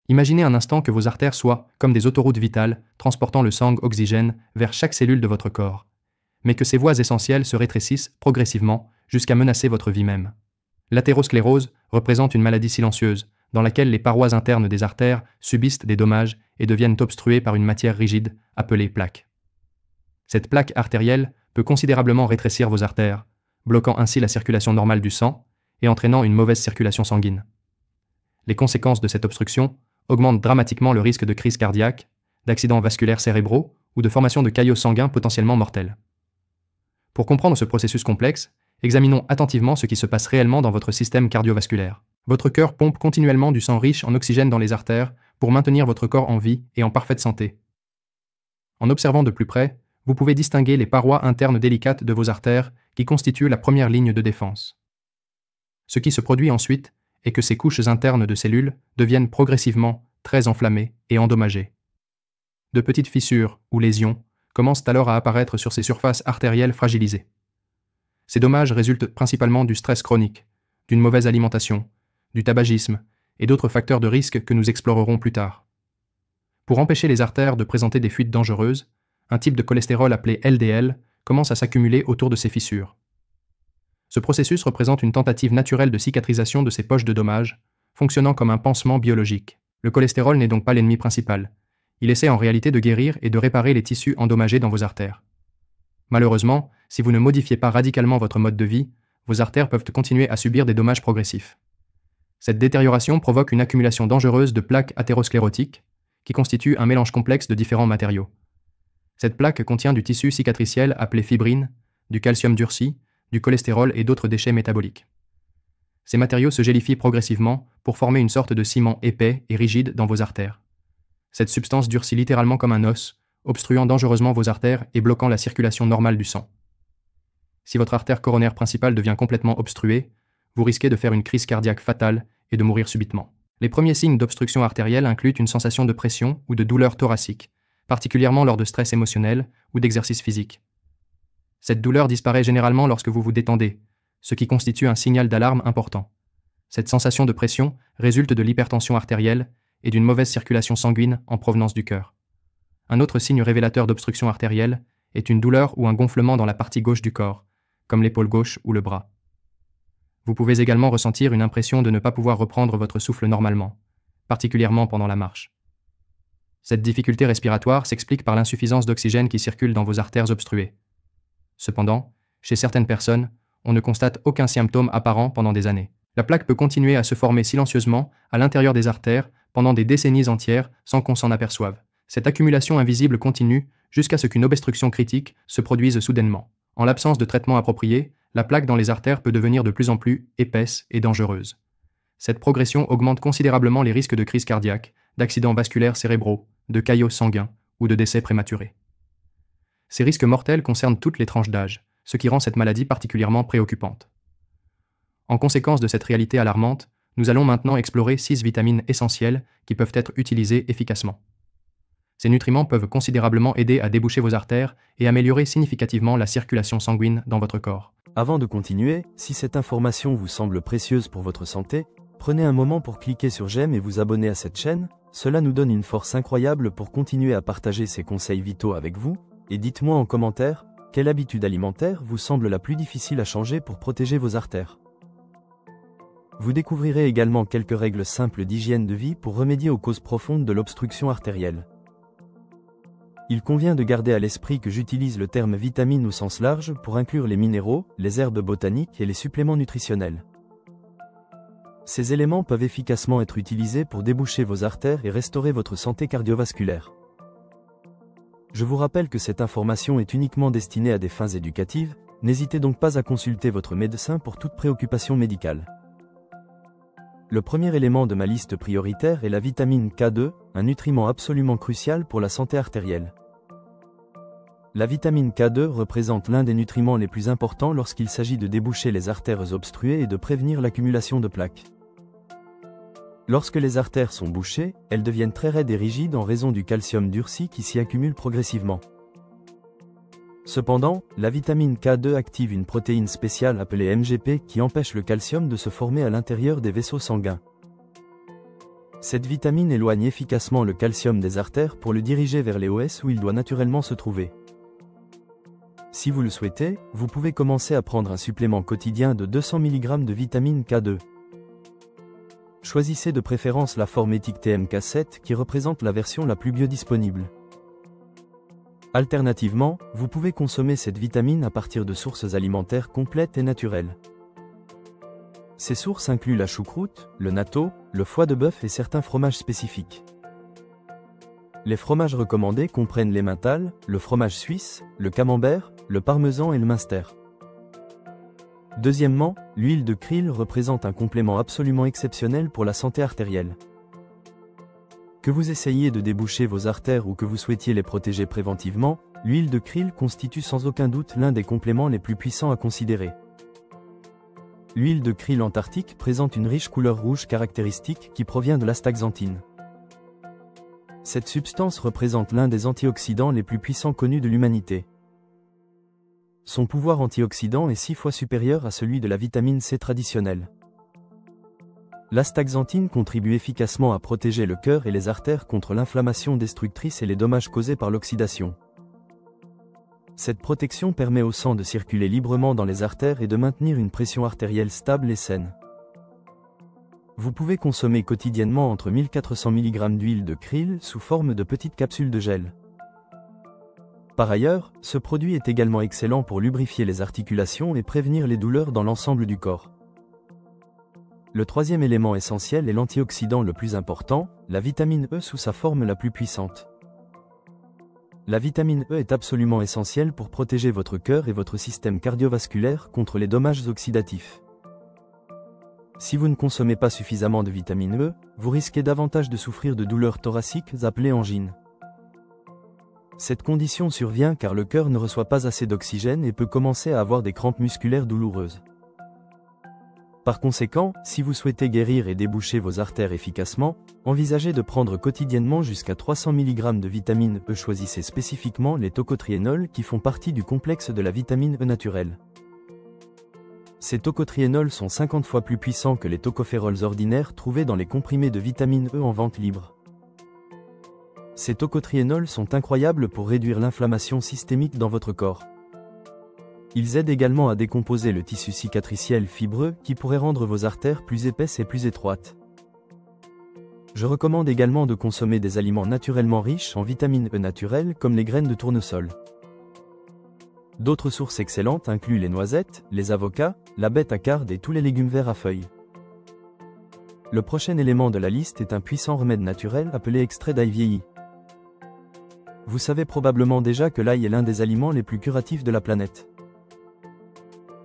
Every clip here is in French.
Imaginez un instant que vos artères soient comme des autoroutes vitales, transportant le sang oxygène vers chaque cellule de votre corps, mais que ces voies essentielles se rétrécissent progressivement jusqu'à menacer votre vie même. L'athérosclérose représente une maladie silencieuse, dans laquelle les parois internes des artères subissent des dommages et deviennent obstruées par une matière rigide appelée plaque. Cette plaque artérielle peut considérablement rétrécir vos artères, bloquant ainsi la circulation normale du sang et entraînant une mauvaise circulation sanguine. Les conséquences de cette obstruction augmentent dramatiquement le risque de crise cardiaque, d'accidents vasculaires cérébraux ou de formation de caillots sanguins potentiellement mortels. Pour comprendre ce processus complexe, examinons attentivement ce qui se passe réellement dans votre système cardiovasculaire. Votre cœur pompe continuellement du sang riche en oxygène dans les artères pour maintenir votre corps en vie et en parfaite santé. En observant de plus près, vous pouvez distinguer les parois internes délicates de vos artères qui constituent la première ligne de défense. Ce qui se produit ensuite est que ces couches internes de cellules deviennent progressivement très enflammées et endommagées. De petites fissures ou lésions commencent alors à apparaître sur ces surfaces artérielles fragilisées. Ces dommages résultent principalement du stress chronique, d'une mauvaise alimentation, du tabagisme et d'autres facteurs de risque que nous explorerons plus tard. Pour empêcher les artères de présenter des fuites dangereuses, un type de cholestérol appelé LDL commence à s'accumuler autour de ces fissures. Ce processus représente une tentative naturelle de cicatrisation de ces poches de dommages, fonctionnant comme un pansement biologique. Le cholestérol n'est donc pas l'ennemi principal. Il essaie en réalité de guérir et de réparer les tissus endommagés dans vos artères. Malheureusement, si vous ne modifiez pas radicalement votre mode de vie, vos artères peuvent continuer à subir des dommages progressifs. Cette détérioration provoque une accumulation dangereuse de plaques athérosclérotiques, qui constituent un mélange complexe de différents matériaux. Cette plaque contient du tissu cicatriciel appelé fibrine, du calcium durci, du cholestérol et d'autres déchets métaboliques. Ces matériaux se gélifient progressivement pour former une sorte de ciment épais et rigide dans vos artères. Cette substance durcit littéralement comme un os, obstruant dangereusement vos artères et bloquant la circulation normale du sang. Si votre artère coronaire principale devient complètement obstruée, vous risquez de faire une crise cardiaque fatale et de mourir subitement. Les premiers signes d'obstruction artérielle incluent une sensation de pression ou de douleur thoracique, particulièrement lors de stress émotionnel ou d'exercice physique. Cette douleur disparaît généralement lorsque vous vous détendez, ce qui constitue un signal d'alarme important. Cette sensation de pression résulte de l'hypertension artérielle et d'une mauvaise circulation sanguine en provenance du cœur. Un autre signe révélateur d'obstruction artérielle est une douleur ou un gonflement dans la partie gauche du corps, comme l'épaule gauche ou le bras. Vous pouvez également ressentir une impression de ne pas pouvoir reprendre votre souffle normalement, particulièrement pendant la marche. Cette difficulté respiratoire s'explique par l'insuffisance d'oxygène qui circule dans vos artères obstruées. Cependant, chez certaines personnes, on ne constate aucun symptôme apparent pendant des années. La plaque peut continuer à se former silencieusement à l'intérieur des artères pendant des décennies entières sans qu'on s'en aperçoive. Cette accumulation invisible continue jusqu'à ce qu'une obstruction critique se produise soudainement. En l'absence de traitement approprié, la plaque dans les artères peut devenir de plus en plus épaisse et dangereuse. Cette progression augmente considérablement les risques de crise cardiaque, d'accidents vasculaires cérébraux, de caillots sanguins ou de décès prématurés. Ces risques mortels concernent toutes les tranches d'âge, ce qui rend cette maladie particulièrement préoccupante. En conséquence de cette réalité alarmante, nous allons maintenant explorer 6 vitamines essentielles qui peuvent être utilisées efficacement. Ces nutriments peuvent considérablement aider à déboucher vos artères et améliorer significativement la circulation sanguine dans votre corps. Avant de continuer, si cette information vous semble précieuse pour votre santé, prenez un moment pour cliquer sur j'aime et vous abonner à cette chaîne. Cela nous donne une force incroyable pour continuer à partager ces conseils vitaux avec vous. Et dites-moi en commentaire, quelle habitude alimentaire vous semble la plus difficile à changer pour protéger vos artères. Vous découvrirez également quelques règles simples d'hygiène de vie pour remédier aux causes profondes de l'obstruction artérielle. Il convient de garder à l'esprit que j'utilise le terme vitamine au sens large pour inclure les minéraux, les herbes botaniques et les suppléments nutritionnels. Ces éléments peuvent efficacement être utilisés pour déboucher vos artères et restaurer votre santé cardiovasculaire. Je vous rappelle que cette information est uniquement destinée à des fins éducatives, n'hésitez donc pas à consulter votre médecin pour toute préoccupation médicale. Le premier élément de ma liste prioritaire est la vitamine K2, un nutriment absolument crucial pour la santé artérielle. La vitamine K2 représente l'un des nutriments les plus importants lorsqu'il s'agit de déboucher les artères obstruées et de prévenir l'accumulation de plaques. Lorsque les artères sont bouchées, elles deviennent très raides et rigides en raison du calcium durci qui s'y accumule progressivement. Cependant, la vitamine K2 active une protéine spéciale appelée MGP qui empêche le calcium de se former à l'intérieur des vaisseaux sanguins. Cette vitamine éloigne efficacement le calcium des artères pour le diriger vers les os où il doit naturellement se trouver. Si vous le souhaitez, vous pouvez commencer à prendre un supplément quotidien de 200 mg de vitamine K2. Choisissez de préférence la forme éthique TMK7 qui représente la version la plus biodisponible. Alternativement, vous pouvez consommer cette vitamine à partir de sources alimentaires complètes et naturelles. Ces sources incluent la choucroute, le natto, le foie de bœuf et certains fromages spécifiques. Les fromages recommandés comprennent l'emmental, le fromage suisse, le camembert, le parmesan et le minster. Deuxièmement, l'huile de krill représente un complément absolument exceptionnel pour la santé artérielle. Que vous essayiez de déboucher vos artères ou que vous souhaitiez les protéger préventivement, l'huile de krill constitue sans aucun doute l'un des compléments les plus puissants à considérer. L'huile de krill antarctique présente une riche couleur rouge caractéristique qui provient de l'astaxanthine. Cette substance représente l'un des antioxydants les plus puissants connus de l'humanité. Son pouvoir antioxydant est 6 fois supérieur à celui de la vitamine C traditionnelle. L'astaxanthine contribue efficacement à protéger le cœur et les artères contre l'inflammation destructrice et les dommages causés par l'oxydation. Cette protection permet au sang de circuler librement dans les artères et de maintenir une pression artérielle stable et saine. Vous pouvez consommer quotidiennement entre 1400 mg d'huile de krill sous forme de petites capsules de gel. Par ailleurs, ce produit est également excellent pour lubrifier les articulations et prévenir les douleurs dans l'ensemble du corps. Le troisième élément essentiel est l'antioxydant le plus important, la vitamine E sous sa forme la plus puissante. La vitamine E est absolument essentielle pour protéger votre cœur et votre système cardiovasculaire contre les dommages oxydatifs. Si vous ne consommez pas suffisamment de vitamine E, vous risquez davantage de souffrir de douleurs thoraciques appelées angines. Cette condition survient car le cœur ne reçoit pas assez d'oxygène et peut commencer à avoir des crampes musculaires douloureuses. Par conséquent, si vous souhaitez guérir et déboucher vos artères efficacement, envisagez de prendre quotidiennement jusqu'à 300 mg de vitamine E. Choisissez spécifiquement les tocotriénols qui font partie du complexe de la vitamine E naturelle. Ces tocotriénols sont 50 fois plus puissants que les tocophérols ordinaires trouvés dans les comprimés de vitamine E en vente libre. Ces tocotriénols sont incroyables pour réduire l'inflammation systémique dans votre corps. Ils aident également à décomposer le tissu cicatriciel fibreux qui pourrait rendre vos artères plus épaisses et plus étroites. Je recommande également de consommer des aliments naturellement riches en vitamine E naturelle comme les graines de tournesol. D'autres sources excellentes incluent les noisettes, les avocats, la bête à carde et tous les légumes verts à feuilles. Le prochain élément de la liste est un puissant remède naturel appelé extrait d'ail vieilli. Vous savez probablement déjà que l'ail est l'un des aliments les plus curatifs de la planète.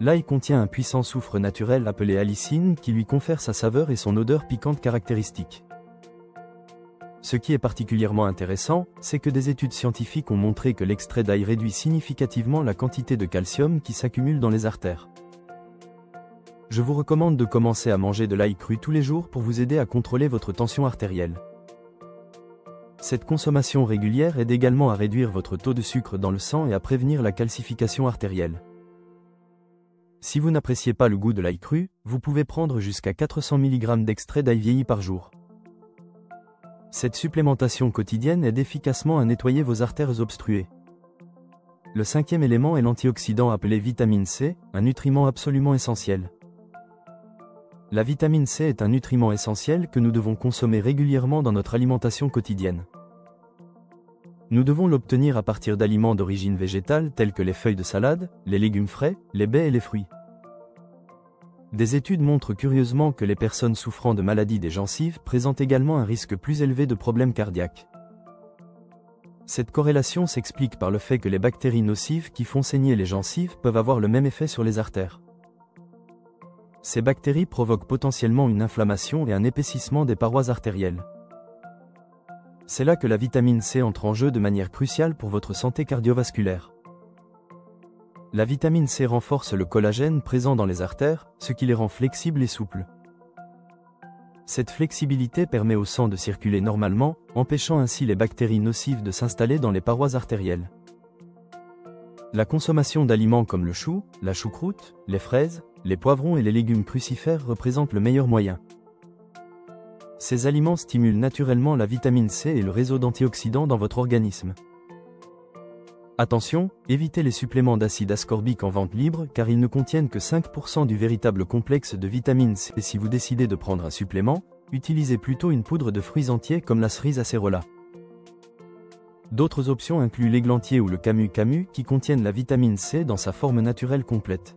L'ail contient un puissant soufre naturel appelé allicine qui lui confère sa saveur et son odeur piquante caractéristique. Ce qui est particulièrement intéressant, c'est que des études scientifiques ont montré que l'extrait d'ail réduit significativement la quantité de calcium qui s'accumule dans les artères. Je vous recommande de commencer à manger de l'ail cru tous les jours pour vous aider à contrôler votre tension artérielle. Cette consommation régulière aide également à réduire votre taux de sucre dans le sang et à prévenir la calcification artérielle. Si vous n'appréciez pas le goût de l'ail cru, vous pouvez prendre jusqu'à 400 mg d'extrait d'ail vieilli par jour. Cette supplémentation quotidienne aide efficacement à nettoyer vos artères obstruées. Le cinquième élément est l'antioxydant appelé vitamine C, un nutriment absolument essentiel. La vitamine C est un nutriment essentiel que nous devons consommer régulièrement dans notre alimentation quotidienne. Nous devons l'obtenir à partir d'aliments d'origine végétale tels que les feuilles de salade, les légumes frais, les baies et les fruits. Des études montrent curieusement que les personnes souffrant de maladies des gencives présentent également un risque plus élevé de problèmes cardiaques. Cette corrélation s'explique par le fait que les bactéries nocives qui font saigner les gencives peuvent avoir le même effet sur les artères. Ces bactéries provoquent potentiellement une inflammation et un épaississement des parois artérielles. C'est là que la vitamine C entre en jeu de manière cruciale pour votre santé cardiovasculaire. La vitamine C renforce le collagène présent dans les artères, ce qui les rend flexibles et souples. Cette flexibilité permet au sang de circuler normalement, empêchant ainsi les bactéries nocives de s'installer dans les parois artérielles. La consommation d'aliments comme le chou, la choucroute, les fraises, les poivrons et les légumes crucifères représente le meilleur moyen. Ces aliments stimulent naturellement la vitamine C et le réseau d'antioxydants dans votre organisme. Attention, évitez les suppléments d'acide ascorbique en vente libre car ils ne contiennent que 5% du véritable complexe de vitamine C. Et si vous décidez de prendre un supplément, utilisez plutôt une poudre de fruits entiers comme la cerise acérola. D'autres options incluent l'églantier ou le camu qui contiennent la vitamine C dans sa forme naturelle complète.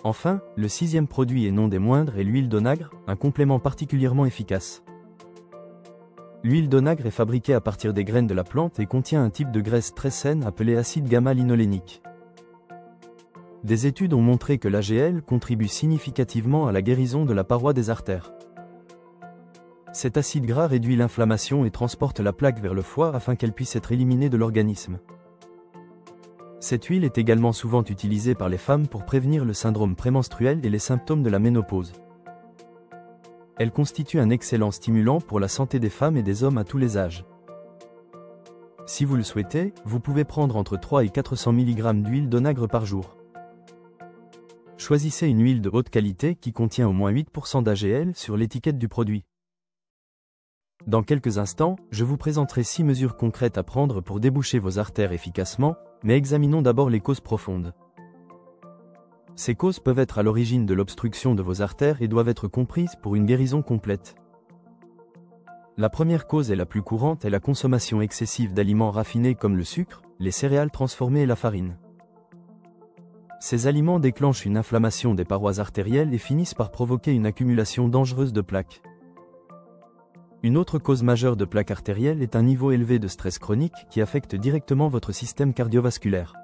Enfin, le 6e produit et non des moindres est l'huile d'onagre, un complément particulièrement efficace. L'huile d'onagre est fabriquée à partir des graines de la plante et contient un type de graisse très saine appelé acide gamma-linolénique. Des études ont montré que l'AGL contribue significativement à la guérison de la paroi des artères. Cet acide gras réduit l'inflammation et transporte la plaque vers le foie afin qu'elle puisse être éliminée de l'organisme. Cette huile est également souvent utilisée par les femmes pour prévenir le syndrome prémenstruel et les symptômes de la ménopause. Elle constitue un excellent stimulant pour la santé des femmes et des hommes à tous les âges. Si vous le souhaitez, vous pouvez prendre entre 3 et 400 mg d'huile d'onagre par jour. Choisissez une huile de haute qualité qui contient au moins 8% d'AGL sur l'étiquette du produit. Dans quelques instants, je vous présenterai 6 mesures concrètes à prendre pour déboucher vos artères efficacement, mais examinons d'abord les causes profondes. Ces causes peuvent être à l'origine de l'obstruction de vos artères et doivent être comprises pour une guérison complète. La première cause et la plus courante est la consommation excessive d'aliments raffinés comme le sucre, les céréales transformées et la farine. Ces aliments déclenchent une inflammation des parois artérielles et finissent par provoquer une accumulation dangereuse de plaques. Une autre cause majeure de plaques artérielles est un niveau élevé de stress chronique qui affecte directement votre système cardiovasculaire.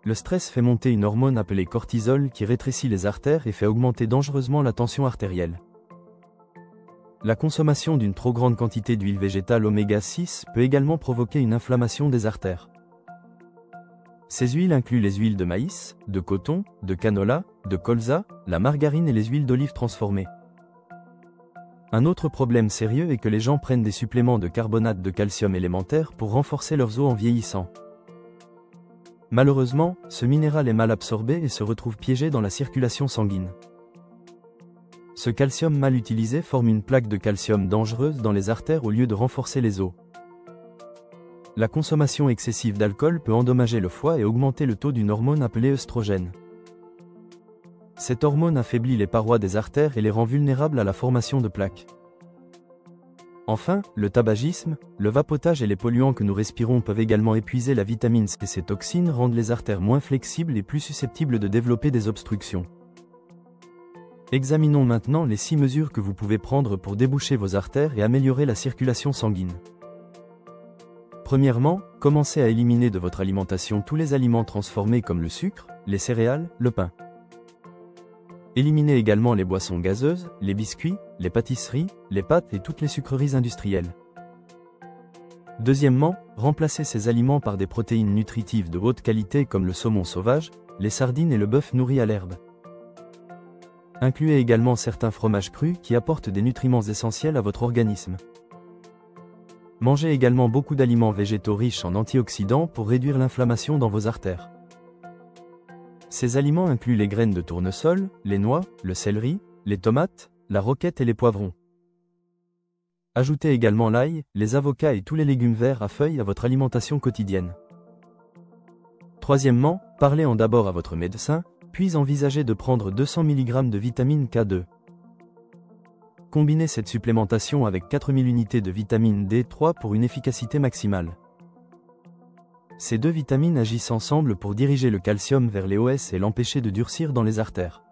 Le stress fait monter une hormone appelée cortisol qui rétrécit les artères et fait augmenter dangereusement la tension artérielle. La consommation d'une trop grande quantité d'huile végétale oméga 6 peut également provoquer une inflammation des artères. Ces huiles incluent les huiles de maïs, de coton, de canola, de colza, la margarine et les huiles d'olive transformées. Un autre problème sérieux est que les gens prennent des suppléments de carbonate de calcium élémentaire pour renforcer leurs os en vieillissant. Malheureusement, ce minéral est mal absorbé et se retrouve piégé dans la circulation sanguine. Ce calcium mal utilisé forme une plaque de calcium dangereuse dans les artères au lieu de renforcer les os. La consommation excessive d'alcool peut endommager le foie et augmenter le taux d'une hormone appelée œstrogène. Cette hormone affaiblit les parois des artères et les rend vulnérables à la formation de plaques. Enfin, le tabagisme, le vapotage et les polluants que nous respirons peuvent également épuiser la vitamine C et ces toxines rendent les artères moins flexibles et plus susceptibles de développer des obstructions. Examinons maintenant les 6 mesures que vous pouvez prendre pour déboucher vos artères et améliorer la circulation sanguine. Premièrement, commencez à éliminer de votre alimentation tous les aliments transformés comme le sucre, les céréales, le pain. Éliminez également les boissons gazeuses, les biscuits, les pâtisseries, les pâtes et toutes les sucreries industrielles. Deuxièmement, remplacez ces aliments par des protéines nutritives de haute qualité comme le saumon sauvage, les sardines et le bœuf nourri à l'herbe. Incluez également certains fromages crus qui apportent des nutriments essentiels à votre organisme. Mangez également beaucoup d'aliments végétaux riches en antioxydants pour réduire l'inflammation dans vos artères. Ces aliments incluent les graines de tournesol, les noix, le céleri, les tomates, la roquette et les poivrons. Ajoutez également l'ail, les avocats et tous les légumes verts à feuilles à votre alimentation quotidienne. Troisièmement, parlez-en d'abord à votre médecin, puis envisagez de prendre 200 mg de vitamine K2. Combinez cette supplémentation avec 4000 unités de vitamine D3 pour une efficacité maximale. Ces deux vitamines agissent ensemble pour diriger le calcium vers les os et l'empêcher de durcir dans les artères.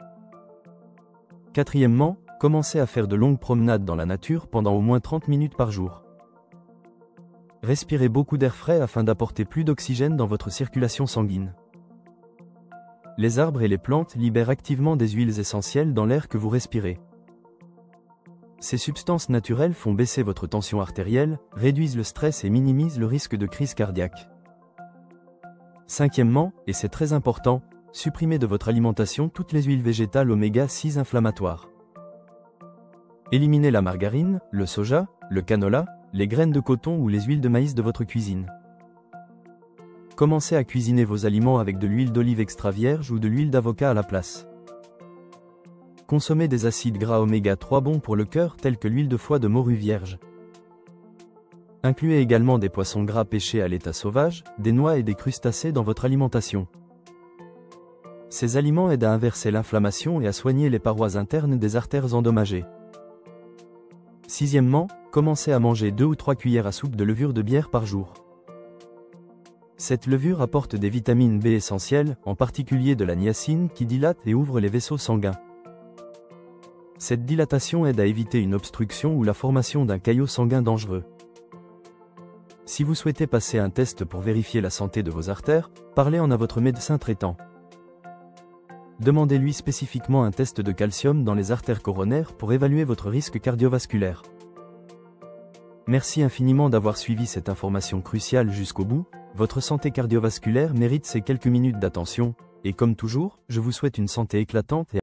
Quatrièmement, commencez à faire de longues promenades dans la nature pendant au moins 30 minutes par jour. Respirez beaucoup d'air frais afin d'apporter plus d'oxygène dans votre circulation sanguine. Les arbres et les plantes libèrent activement des huiles essentielles dans l'air que vous respirez. Ces substances naturelles font baisser votre tension artérielle, réduisent le stress et minimisent le risque de crise cardiaque. Cinquièmement, et c'est très important, supprimez de votre alimentation toutes les huiles végétales oméga 6 inflammatoires. Éliminez la margarine, le soja, le canola, les graines de coton ou les huiles de maïs de votre cuisine. Commencez à cuisiner vos aliments avec de l'huile d'olive extra vierge ou de l'huile d'avocat à la place. Consommez des acides gras oméga 3 bons pour le cœur tels que l'huile de foie de morue vierge. Incluez également des poissons gras pêchés à l'état sauvage, des noix et des crustacés dans votre alimentation. Ces aliments aident à inverser l'inflammation et à soigner les parois internes des artères endommagées. Sixièmement, commencez à manger 2 ou 3 cuillères à soupe de levure de bière par jour. Cette levure apporte des vitamines B essentielles, en particulier de la niacine qui dilate et ouvre les vaisseaux sanguins. Cette dilatation aide à éviter une obstruction ou la formation d'un caillot sanguin dangereux. Si vous souhaitez passer un test pour vérifier la santé de vos artères, parlez-en à votre médecin traitant. Demandez-lui spécifiquement un test de calcium dans les artères coronaires pour évaluer votre risque cardiovasculaire. Merci infiniment d'avoir suivi cette information cruciale jusqu'au bout. Votre santé cardiovasculaire mérite ces quelques minutes d'attention, et comme toujours, je vous souhaite une santé éclatante et